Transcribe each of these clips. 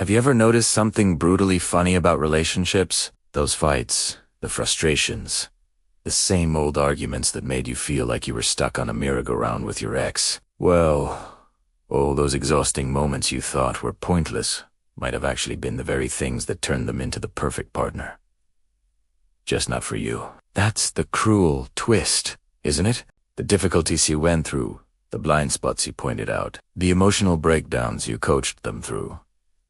Have you ever noticed something brutally funny about relationships? Those fights, the frustrations, the same old arguments that made you feel like you were stuck on a merry-go-round with your ex. Well, all those exhausting moments you thought were pointless might have actually been the very things that turned them into the perfect partner. Just not for you. That's the cruel twist, isn't it? The difficulties you went through, the blind spots you pointed out, the emotional breakdowns you coached them through,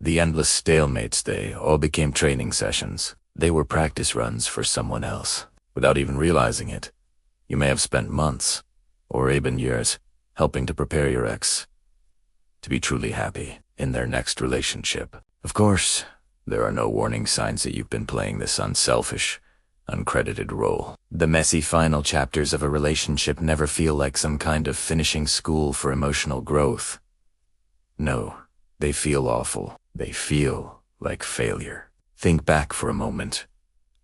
the endless stalemates, they all became training sessions. They were practice runs for someone else. Without even realizing it, you may have spent months, or even years, helping to prepare your ex to be truly happy in their next relationship. Of course, there are no warning signs that you've been playing this unselfish, uncredited role. The messy final chapters of a relationship never feel like some kind of finishing school for emotional growth. No, they feel awful. They feel like failure. Think back for a moment.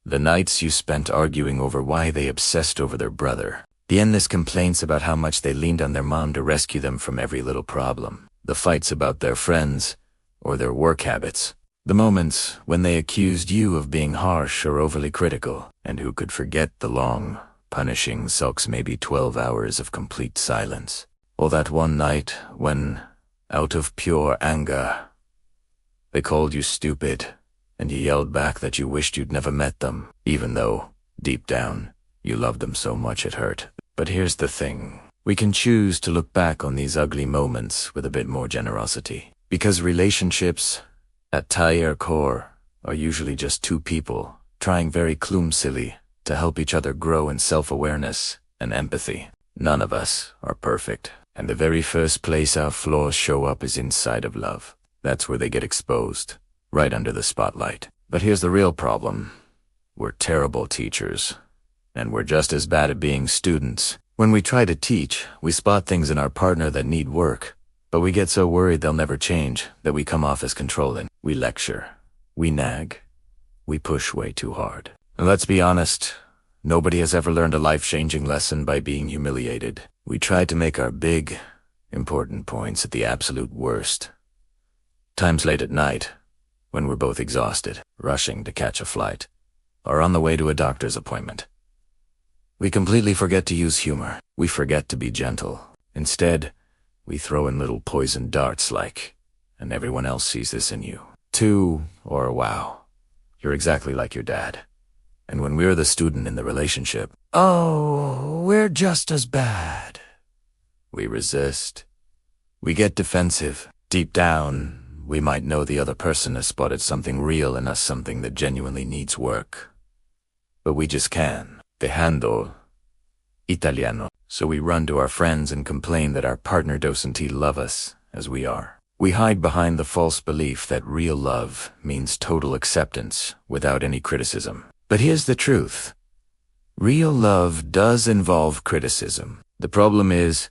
The nights you spent arguing over why they obsessed over their brother. The endless complaints about how much they leaned on their mom to rescue them from every little problem. The fights about their friends or their work habits. The moments when they accused you of being harsh or overly critical, and who could forget the long, punishing sulks, maybe 12 hours of complete silence. Or that one night when, out of pure anger, they called you stupid, and you yelled back that you wished you'd never met them, even though, deep down, you loved them so much it hurt. But here's the thing. We can choose to look back on these ugly moments with a bit more generosity. Because relationships, at their core, are usually just two people trying very clumsily to help each other grow in self-awareness and empathy. None of us are perfect, and the very first place our flaws show up is inside of love. That's where they get exposed, right under the spotlight. But here's the real problem. We're terrible teachers, and we're just as bad at being students. When we try to teach, we spot things in our partner that need work, but we get so worried they'll never change that we come off as controlling. We lecture, we nag, we push way too hard. And let's be honest, nobody has ever learned a life-changing lesson by being humiliated. We try to make our big, important points at the absolute worst. Times late at night, when we're both exhausted, rushing to catch a flight, or on the way to a doctor's appointment. We completely forget to use humor. We forget to be gentle. Instead, we throw in little poison darts like, and everyone else sees this in you. Or wow, you're exactly like your dad. And when we're the student in the relationship, oh, we're just as bad. We resist. We get defensive. Deep down, we might know the other person has spotted something real in us, something that genuinely needs work. But we just can't. Dejando Italiano. So we run to our friends and complain that our partner doesn't love us as we are. We hide behind the false belief that real love means total acceptance without any criticism. But here's the truth. Real love does involve criticism. The problem is,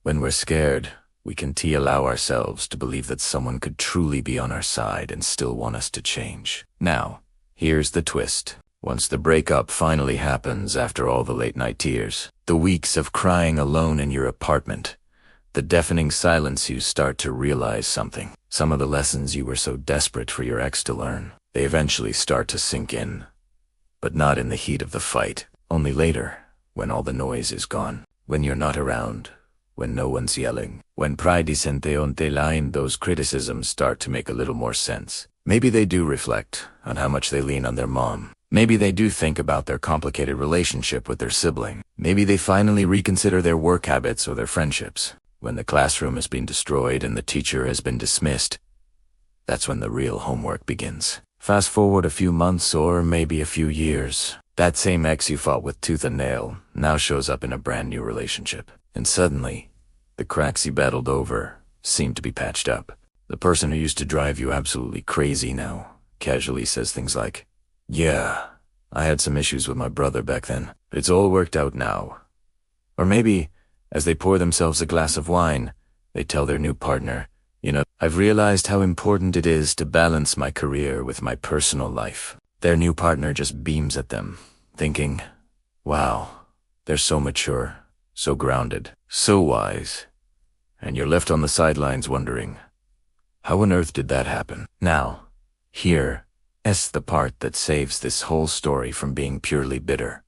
when we're scared, we can allow ourselves to believe that someone could truly be on our side and still want us to change. Now, here's the twist. Once the breakup finally happens after all the late-night tears, the weeks of crying alone in your apartment, the deafening silence, you start to realize something. Some of the lessons you were so desperate for your ex to learn, they eventually start to sink in. But not in the heat of the fight. Only later, when all the noise is gone, when you're not around, when no one's yelling, when pride isente onte line, those criticisms start to make a little more sense. Maybe they do reflect on how much they lean on their mom. Maybe they do think about their complicated relationship with their sibling. Maybe they finally reconsider their work habits or their friendships. When the classroom has been destroyed and the teacher has been dismissed, that's when the real homework begins. Fast forward a few months or maybe a few years. That same ex you fought with tooth and nail now shows up in a brand new relationship. And suddenly, the cracks you battled over seem to be patched up. The person who used to drive you absolutely crazy now casually says things like, "Yeah, I had some issues with my brother back then, but it's all worked out now." Or maybe, as they pour themselves a glass of wine, they tell their new partner, "You know, I've realized how important it is to balance my career with my personal life." Their new partner just beams at them, thinking, wow, they're so mature, so grounded, so wise. And you're left on the sidelines wondering, How on earth did that happen? Now, here's the part that saves this whole story from being purely bitter.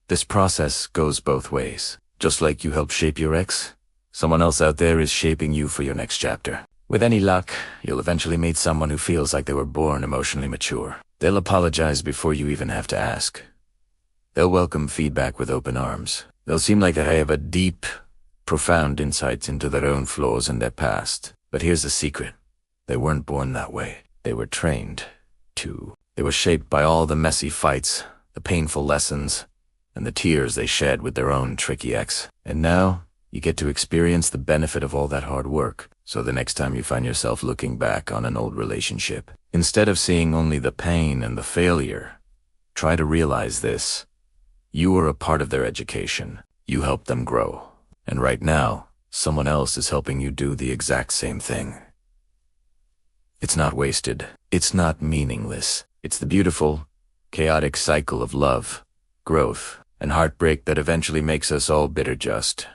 This process goes both ways. Just like you helped shape your ex, someone else out there is shaping you for your next chapter. With any luck, you'll eventually meet someone who feels like they were born emotionally mature. They'll apologize before you even have to ask. They'll welcome feedback with open arms. They'll seem like they have a deep, profound insights into their own flaws and their past. But here's the secret. They weren't born that way. They were trained to. They were shaped by all the messy fights, the painful lessons, and the tears they shed with their own tricky ex. And now, you get to experience the benefit of all that hard work. So the next time you find yourself looking back on an old relationship, instead of seeing only the pain and the failure, try to realize this. You were a part of their education. You helped them grow. And right now, someone else is helping you do the exact same thing. It's not wasted. It's not meaningless. It's the beautiful, chaotic cycle of love, growth, and heartbreak that eventually makes us all bitter just.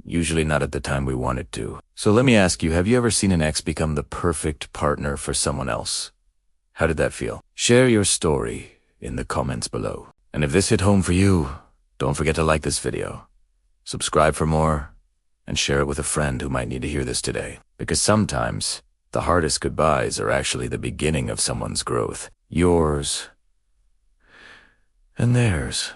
Usually not at the time we want it to. So let me ask you, have you ever seen an ex become the perfect partner for someone else? How did that feel? Share your story in the comments below. And if this hit home for you, don't forget to like this video, subscribe for more, and share it with a friend who might need to hear this today. Because sometimes, the hardest goodbyes are actually the beginning of someone's growth. Yours and theirs.